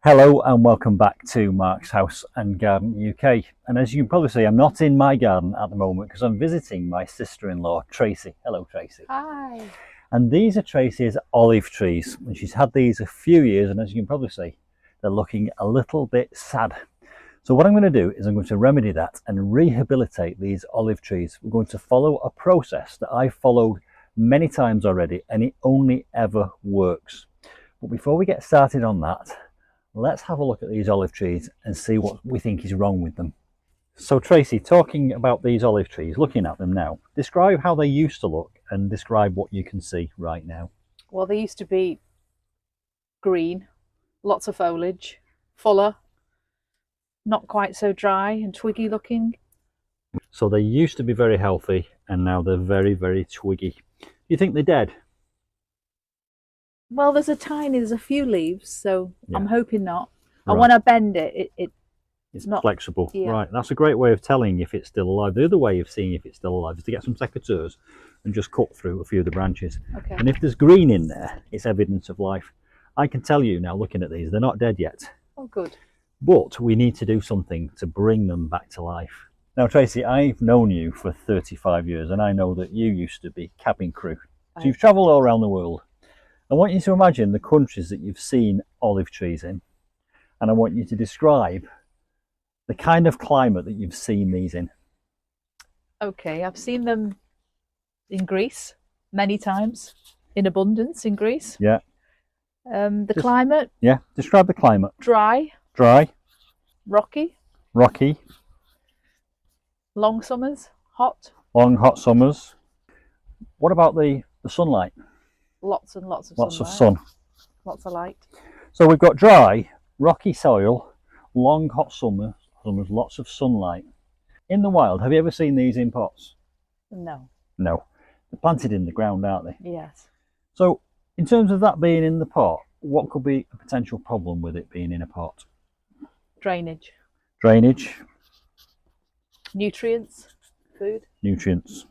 Hello and welcome back to Mark's House and Garden UK. And as you can probably see, I'm not in my garden at the moment because I'm visiting my sister-in-law Tracy. Hello Tracy. Hi. And these are Tracy's olive trees, and she's had these a few years, and as you can probably see, they're looking a little bit sad. So what I'm going to do is I'm going to remedy that and rehabilitate these olive trees. We're going to follow a process that I've followed many times already, and it only ever works. But before we get started on that, let's have a look at these olive trees and see what we think is wrong with them. So Tracy, talking about these olive trees, looking at them now, describe how they used to look and describe what you can see right now. Well, they used to be green, lots of foliage, fuller, not quite so dry and twiggy looking. So they used to be very healthy and now they're very, very twiggy. Do you think they're dead? Well, there's a few leaves, so yeah. I'm hoping not. Right. And when I bend it, it's not flexible. Yeah. Right, that's a great way of telling if it's still alive. The other way of seeing if it's still alive is to get some secateurs and just cut through a few of the branches. Okay. And if there's green in there, it's evidence of life. I can tell you now, looking at these, they're not dead yet. Oh, good. But we need to do something to bring them back to life. Now, Tracy, I've known you for 35 years, and I know that you used to be cabin crew. So you've travelled all around the world. I want you to imagine the countries that you've seen olive trees in, and I want you to describe the kind of climate that you've seen these in. Okay, I've seen them in Greece many times, in abundance in Greece. Yeah. Climate? Yeah, describe the climate. Dry. Dry. Rocky. Rocky. Long summers. Hot. Long, hot summers. What about the sunlight? Lots and lots of lots sunlight. of sun. Lots of light. So we've got dry, rocky soil, long, hot summers, lots of sunlight. In the wild, have you ever seen these in pots? No. No. They're planted in the ground, aren't they? Yes. So in terms of that being in the pot, what could be a potential problem with it being in a pot? Drainage. Drainage. Nutrients. Food. Nutrients.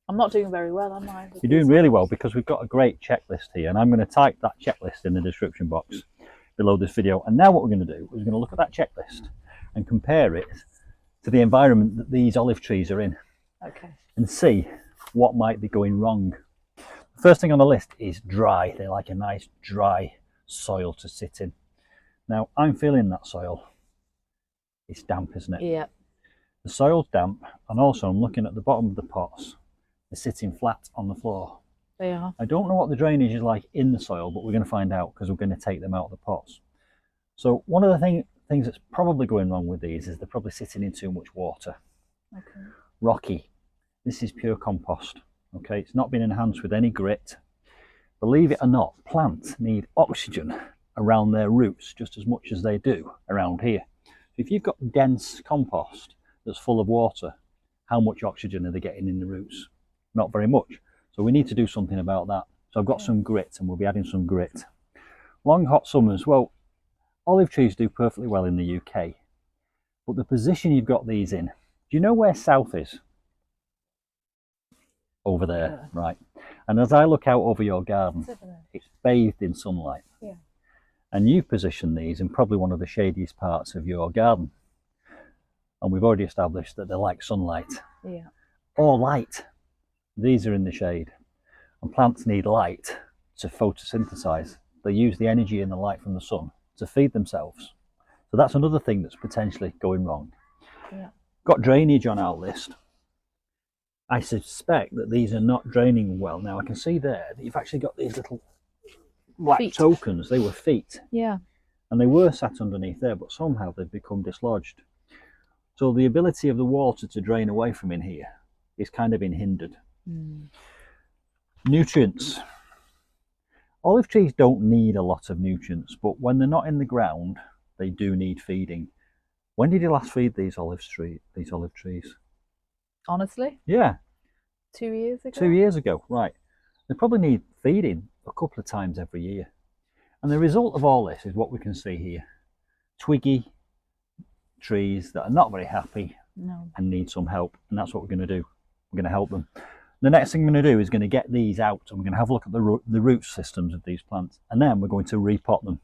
I'm not doing very well, am I? You're doing really well because we've got a great checklist here, and I'm going to type that checklist in the description box below this video. And now what we're going to do is we're going to look at that checklist and compare it to the environment that these olive trees are in. Okay. And see what might be going wrong. The first thing on the list is dry. They like a nice dry soil to sit in. Now I'm feeling that soil. It's damp, isn't it? Yeah. The soil's damp, and also I'm looking at the bottom of the pots. They're sitting flat on the floor. They are. I don't know what the drainage is like in the soil, but we're going to find out because we're going to take them out of the pots. So one of the things that's probably going wrong with these is they're probably sitting in too much water. Okay. Rocky. This is pure compost. Okay, it's not been enhanced with any grit. Believe it or not, plants need oxygen around their roots just as much as they do around here. So if you've got dense compost that's full of water, how much oxygen are they getting in the roots? Not very much. So we need to do something about that. So I've got some grit, and we'll be adding some grit. Long hot summers. Well, olive trees do perfectly well in the UK, but the position you've got these in, do you know where south is? Over there, yeah. Right. And as I look out over your garden, it's bathed in sunlight. Yeah. And you've positioned these in probably one of the shadiest parts of your garden. And we've already established that they like sunlight. Yeah. Or light. These are in the shade, and plants need light to photosynthesize. They use the energy and the light from the sun to feed themselves. So that's another thing that's potentially going wrong. Yeah. Got drainage on our list. I suspect that these are not draining well. Now I can see there that you've actually got these little black tokens. They were feet. Yeah. And they were sat underneath there, but somehow they've become dislodged. So the ability of the water to drain away from in here is kind of been hindered. Nutrients. Olive trees don't need a lot of nutrients, but when they're not in the ground, they do need feeding. When did you last feed these olive trees? Honestly? Yeah. 2 years ago? 2 years ago, right. They probably need feeding a couple of times every year. And the result of all this is what we can see here. Twiggy trees that are not very happy and need some help. And that's what we're going to do. We're going to help them. The next thing I'm going to do is going to get these out, and we're going to have a look at the root systems of these plants, and then we're going to repot them.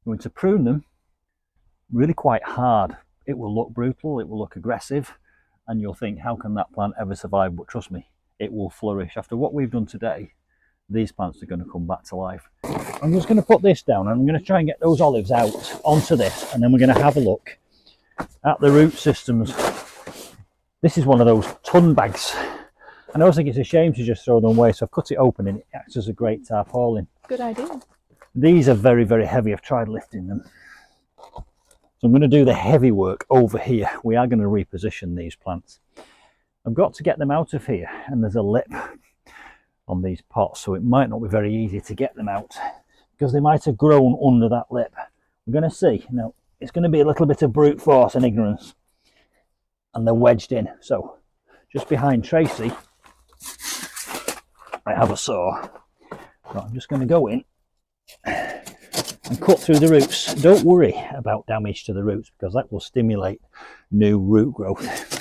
I'm going to prune them really quite hard. It will look brutal, it will look aggressive, and you'll think, how can that plant ever survive? But trust me, it will flourish. After what we've done today, these plants are going to come back to life. I'm just going to put this down, and I'm going to try and get those olives out onto this, and then we're going to have a look at the root systems. This is one of those ton bags, and I also think it's a shame to just throw them away, so I've cut it open and it acts as a great tarpaulin. Good idea. These are very, very heavy. I've tried lifting them. So I'm going to do the heavy work over here. We are going to reposition these plants. I've got to get them out of here, and there's a lip on these pots, so it might not be very easy to get them out because they might have grown under that lip. We're going to see. Now, it's going to be a little bit of brute force and ignorance, and they're wedged in. So just behind Tracy, I have a saw. So I'm just going to go in and cut through the roots. Don't worry about damage to the roots because that will stimulate new root growth.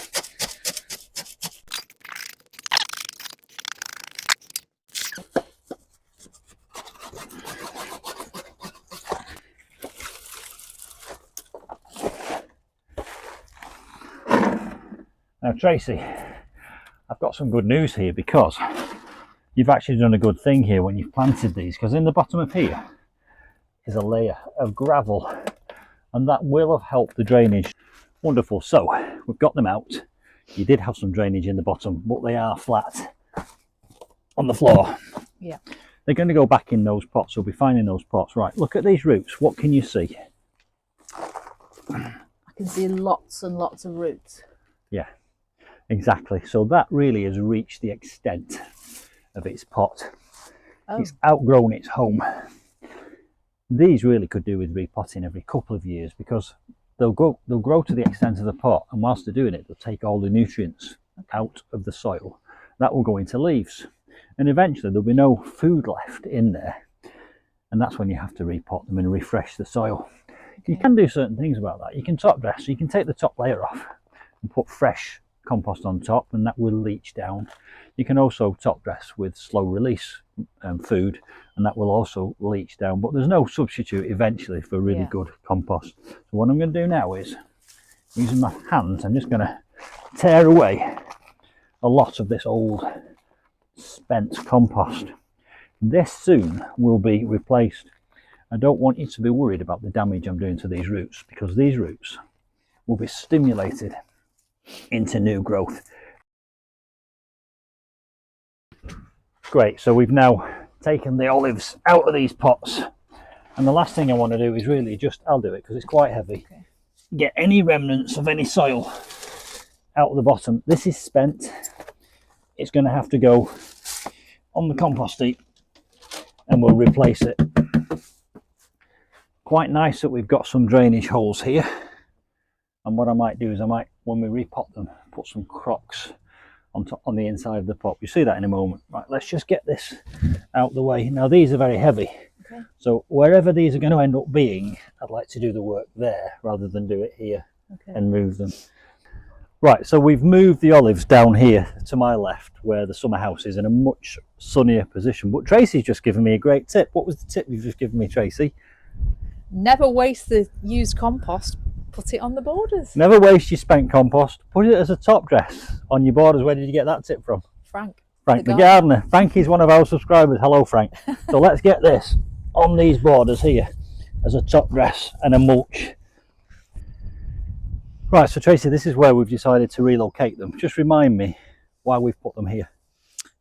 Now Tracy, I've got some good news here because you've actually done a good thing here when you've planted these, because in the bottom of here is a layer of gravel, and that will have helped the drainage. Wonderful. So we've got them out. You did have some drainage in the bottom, but they are flat on the floor. Yeah. They're going to go back in those pots. We'll be fine in those pots. Right, look at these roots. What can you see? I can see lots and lots of roots. Yeah, exactly. So that really has reached the extent of its pot. Oh. It's outgrown its home. These really could do with repotting every couple of years because they'll grow to the extent of the pot, and whilst they're doing it, they'll take all the nutrients out of the soil. That will go into leaves, and eventually there'll be no food left in there, and that's when you have to repot them and refresh the soil. You can do certain things about that. You can top dress, so you can take the top layer off and put fresh compost on top, and that will leach down. You can also top dress with slow release food, and that will also leach down, but there's no substitute eventually for really good compost. So what I'm going to do now is, using my hands, I'm just going to tear away a lot of this old spent compost. This soon will be replaced. I don't want you to be worried about the damage I'm doing to these roots, because these roots will be stimulated into new growth. Great, so we've now taken the olives out of these pots, and the last thing I want to do is really just, I'll do it because it's quite heavy, get any remnants of any soil out of the bottom. This is spent. It's going to have to go on the compost heap, and we'll replace it. Quite nice that we've got some drainage holes here, and what I might do is I might, when we repot them, put some crocks on the inside of the pot. You see that in a moment. Right, let's just get this out the way. Now these are very heavy, so wherever these are going to end up being, I'd like to do the work there rather than do it here and move them. Right, so we've moved the olives down here to my left where the summer house is, in a much sunnier position. But Tracy's just given me a great tip. What was the tip you've just given me, Tracy? Never waste the used compost. Put it on the borders. Never waste your spent compost. Put it as a top dress on your borders. Where did you get that tip from? Frank the gardener. Frank is one of our subscribers. Hello, Frank. So let's get this on these borders here as a top dress and a mulch. Right, so Tracy, this is where we've decided to relocate them. Just remind me why we've put them here.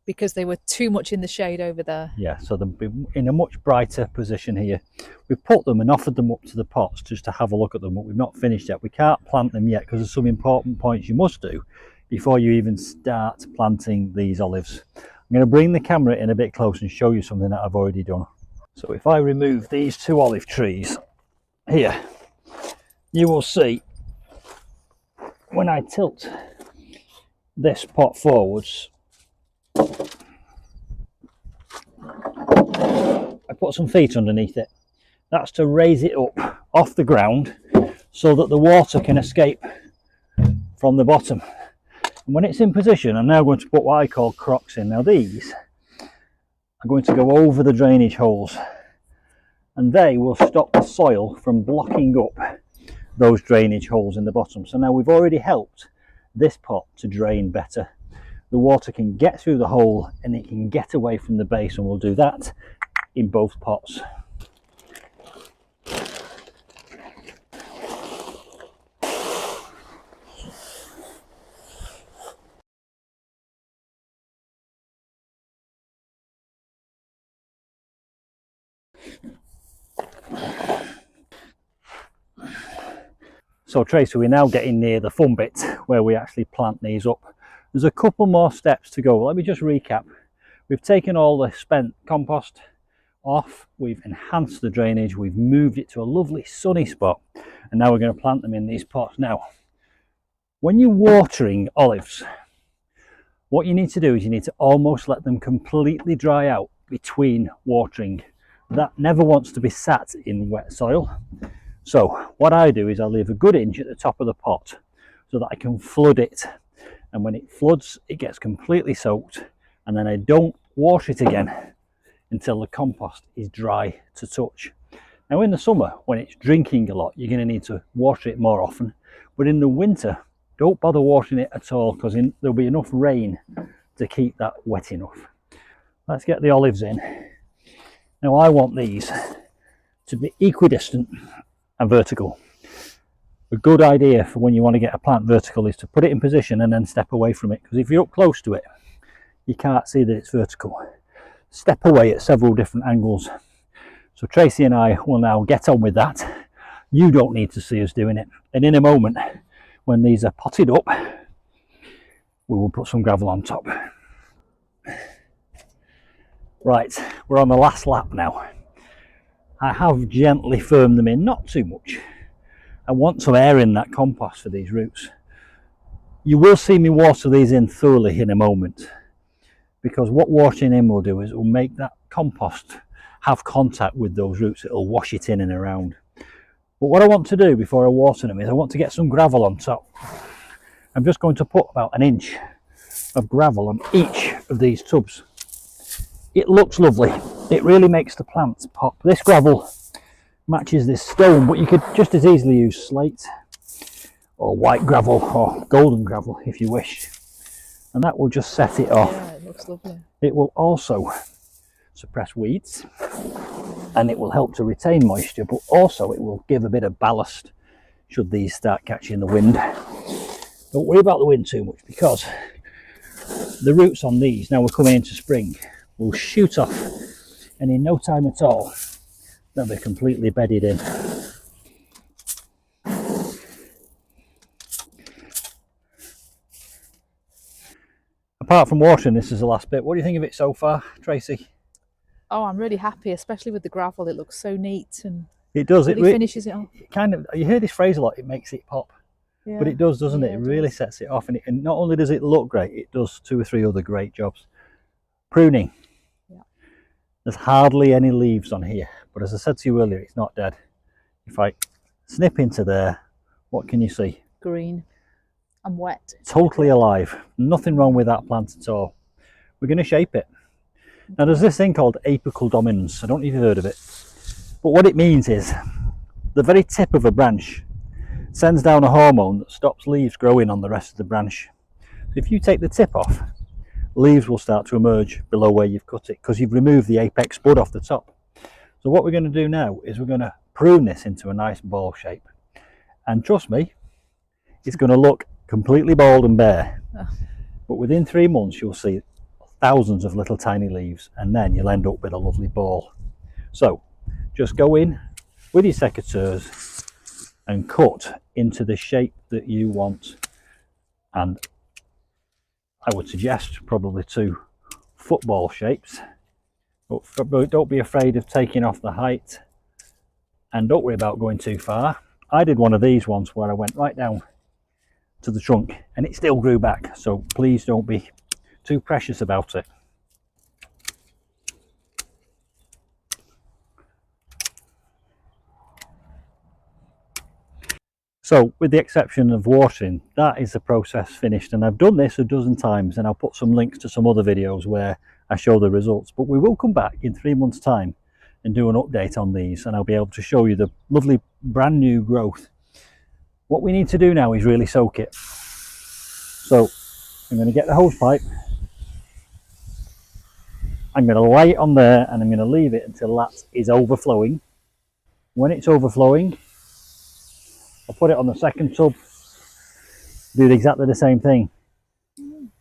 Because they were too much in the shade over there. Yeah, so they'll be in a much brighter position here. We've put them and offered them up to the pots just to have a look at them, but we've not finished yet. We can't plant them yet because there's some important points you must do before you even start planting these olives. I'm going to bring the camera in a bit close and show you something that I've already done. So if I remove these two olive trees here, you will see when I tilt this pot forwards, I put some feet underneath it. That's to raise it up off the ground so that the water can escape from the bottom. And when it's in position, I'm now going to put what I call crocks in. Now these are going to go over the drainage holes and they will stop the soil from blocking up those drainage holes in the bottom. So now we've already helped this pot to drain better. The water can get through the hole and it can get away from the base, and we'll do that in both pots. So Tracy, we're now getting near the fun bit where we actually plant these up. There's a couple more steps to go. Let me just recap. We've taken all the spent compost off, we've enhanced the drainage, we've moved it to a lovely sunny spot, and now we're going to plant them in these pots. Now, when you're watering olives, what you need to do is you need to almost let them completely dry out between watering. That never wants to be sat in wet soil. So what I do is I leave a good inch at the top of the pot so that I can flood it, and when it floods it gets completely soaked, and then I don't water it again until the compost is dry to touch. Now in the summer, when it's drinking a lot, you're going to need to water it more often, but in the winter don't bother watering it at all, because there'll be enough rain to keep that wet enough. Let's get the olives in. Now I want these to be equidistant and vertical. A good idea for when you want to get a plant vertical is to put it in position and then step away from it, because if you're up close to it you can't see that it's vertical. Step away at several different angles. So Tracy and I will now get on with that. You don't need to see us doing it, and in a moment when these are potted up we will put some gravel on top. Right, we're on the last lap now. I have gently firmed them in, not too much. I want some air in that compost for these roots. You will see me water these in thoroughly in a moment, because what watering in will do is it will make that compost have contact with those roots. It'll wash it in and around. But what I want to do before I water them is I want to get some gravel on top. I'm just going to put about an inch of gravel on each of these tubs. It looks lovely. It really makes the plants pop. This gravel matches this stone, but you could just as easily use slate or white gravel or golden gravel if you wish, and that will just set it off. Yeah, it looks lovely. It will also suppress weeds and it will help to retain moisture, but also it will give a bit of ballast should these start catching the wind. Don't worry about the wind too much, because the roots on these, now we're coming into spring, will shoot off, and in no time at all they'll be completely bedded in. Apart from watering, this is the last bit. What do you think of it so far, Tracy? Oh, I'm really happy, especially with the gravel. It looks so neat and It does. really finishes it off. Kind of. You hear this phrase a lot. It makes it pop, Yeah. but it does, doesn't Yeah, it? It it really does. sets it off, and not only does it look great, it does 2 or 3 other great jobs. Pruning. Yeah. There's hardly any leaves on here, but as I said to you earlier, it's not dead. If I snip into there, what can you see? Green and wet. Totally alive. Nothing wrong with that plant at all. We're going to shape it. Now there's this thing called apical dominance. I don't know if you've heard of it, but what it means is the very tip of a branch sends down a hormone that stops leaves growing on the rest of the branch. So if you take the tip off, leaves will start to emerge below where you've cut it, because you've removed the apex bud off the top. So what we're going to do now is we're going to prune this into a nice ball shape, and trust me, it's going to look completely bald and bare, but within 3 months you'll see thousands of little tiny leaves, and then you'll end up with a lovely ball. So just go in with your secateurs and cut into the shape that you want, and I would suggest probably 2 football shapes, but don't be afraid of taking off the height, and don't worry about going too far. I did one of these once where I went right down to the trunk and it still grew back, so please don't be too precious about it. So with the exception of watering, that is the process finished, and I've done this a dozen times, and I'll put some links to some other videos where I show the results. But we will come back in 3 months' time and do an update on these, and I'll be able to show you the lovely brand new growth. What we need to do now is really soak it. So I'm going to get the hose pipe, I'm going to lay it on there, and I'm going to leave it until that is overflowing. When it's overflowing, I'll put it on the second tub, do exactly the same thing,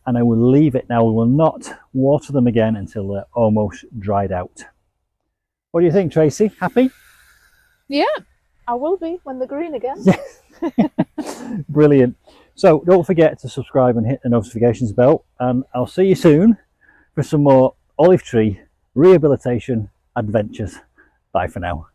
and I will leave it. Now, we will not water them again until they're almost dried out. What do you think, Tracy? Happy? Yeah, I will be when they're green again. Yes. Brilliant. So don't forget to subscribe and hit the notifications bell, and I'll see you soon for some more olive tree rehabilitation adventures. Bye for now.